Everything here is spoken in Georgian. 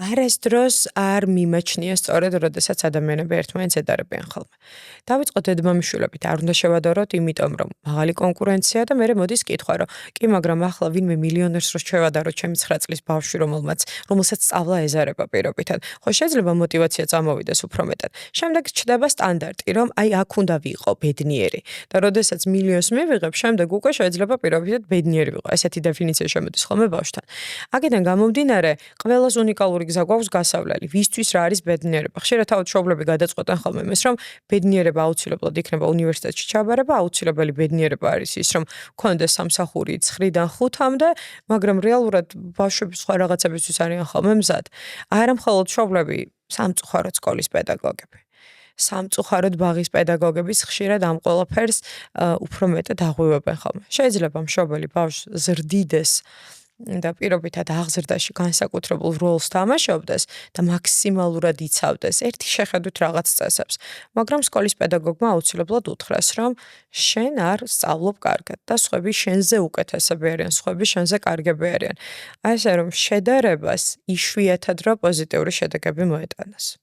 არას დროს არ მიმაჩნია სწორედ, როდესაც ადამიანები ერთმანეთს ედარებიან ხოლმე. დავიწყოთ დედმამიშვილებით, არ უნდა შევადაროთ, იმიტომ რომ მაღალი კონკურენცია და მერე მოდის კითხვა, რომ კი, მაგრამ ახლა ვინმე მილიონერს რო შევადაროთ ჩემი 9 წლის ბავშვი, რომელსაც სწავლა ეზარება პირობითად. ხო შეიძლება мотиваცია წამოვიდეს უფრო მეტად. შემდეგ ჩდება სტანდარტი, რომ აი აქ უნდა ვიყო ბედნიერი და როდესაც მილიონს მივიღებ, შემდეგ უკვე შეიძლება პირობითად ბედნიერი ვიყო. ესეთი დეფინიცია შემოდის ხოლმე ბავშვთან. აქედან გამომდინარე, ყველას უნიკალური გზა გვაქვს გასავლელი. ვისთვის რა არის ბედნიერება? ხშირად თავად მშობლები გადაწყვეტენ ხოლმე იმას, რომ ბედნიერება აუცილებლად იქნება უნივერსიტეტში ჩაბარება, აუცილებელი ბედნიერება არის ის, რომ გქონდეს სამსახური 9-დან 5-მდე, მაგრამ რეალურად ბავშვები სხვა რაღაცებისთვის არიან ხოლმე მზად. არა მხოლოდ მშობლები, სამწუხაროდ სკოლის პედაგოგები. სამწუხაროდ ბაღის პედაგოგების ხშირად ამ ყველაფერს უფრო მეტად აღვივებენ ხოლმე. შეიძლება მშობელი ბავშვს ზრდიდეს და პირობითად აღზრდაში განსაკუთრებულ როლს თამაშობდეს და მაქსიმალურად იცავდეს ერთი შეხედვით რაღაც წესებს, მაგრამ სკოლის პედაგოგმა აუცილებლად უთხრას, რომ შენ არ სწავლობ კარგად და სხვები შენზე უკეთესები არიან, სხვები შენზე კარგები არიან. ასე რომ შედარებას იშვიათად რა პოზიტიური შედეგები მოეტანას.